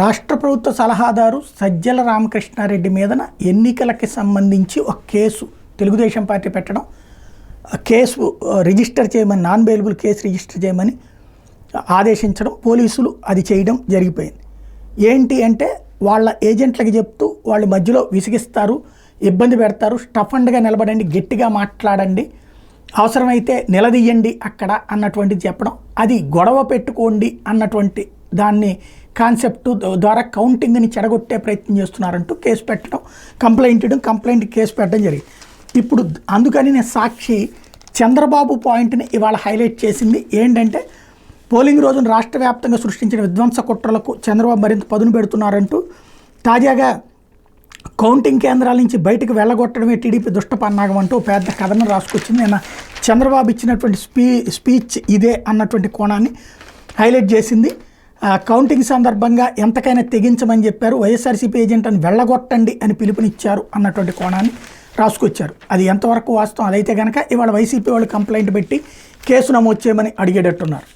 రాష్ట్ర ప్రభుత్వ సలహాదారు సజ్జల రామకృష్ణారెడ్డి మీదన ఎన్నికలకి సంబంధించి ఒక కేసు తెలుగుదేశం పార్టీ పెట్టడం, కేసు రిజిస్టర్ చేయమని, నాన్ బెయిలబుల్ కేసు రిజిస్టర్ చేయమని ఆదేశించడం, పోలీసులు అది చేయడం జరిగిపోయింది. ఏంటి అంటే వాళ్ళ ఏజెంట్లకి చెప్తూ వాళ్ళు మధ్యలో విసిగిస్తారు, ఇబ్బంది పెడతారు, స్టఫండ్గా నిలబడండి, గట్టిగా మాట్లాడండి, అవసరమైతే నిలదీయండి అక్కడ అన్నటువంటిది చెప్పడం, అది గొడవ పెట్టుకోండి అన్నటువంటి దాన్ని కాన్సెప్ట్ ద్వారా కౌంటింగ్ని చెడగొట్టే ప్రయత్నం చేస్తున్నారంటూ కేసు పెట్టడం, కంప్లైంట్ కేసు పెట్టడం జరిగింది. ఇప్పుడు అందుకని నేను సాక్షి చంద్రబాబు పాయింట్ని ఇవాళ హైలైట్ చేసింది. ఏంటంటే పోలింగ్ రోజున రాష్ట్ర వ్యాప్తంగా సృష్టించిన విధ్వంస కుట్రలకు చంద్రబాబు మరింత పదును పెడుతున్నారంటూ తాజాగా కౌంటింగ్ కేంద్రాల నుంచి బయటకు వెళ్ళగొట్టడమే టీడీపీ దుష్టపన్నాగం అంటూ పెద్ద కథనం రాసుకొచ్చింది. నిన్న చంద్రబాబు ఇచ్చినటువంటి స్పీచ్ ఇదే అన్నటువంటి కోణాన్ని హైలైట్ చేసింది. కౌంటింగ్ సందర్భంగా ఎంతకైనా తెగించమని చెప్పారు, వైఎస్ఆర్సీపీ ఏజెంట్ని వెళ్ళగొట్టండి అని పిలుపునిచ్చారు అన్నటువంటి కోణాన్ని రాసుకొచ్చారు. అది ఎంతవరకు వాస్తవం, అదైతే కనుక ఇవాళ వైసీపీ వాళ్ళు కంప్లైంట్ పెట్టి కేసు నమోదు చేయమని అడిగేటట్టున్నారు.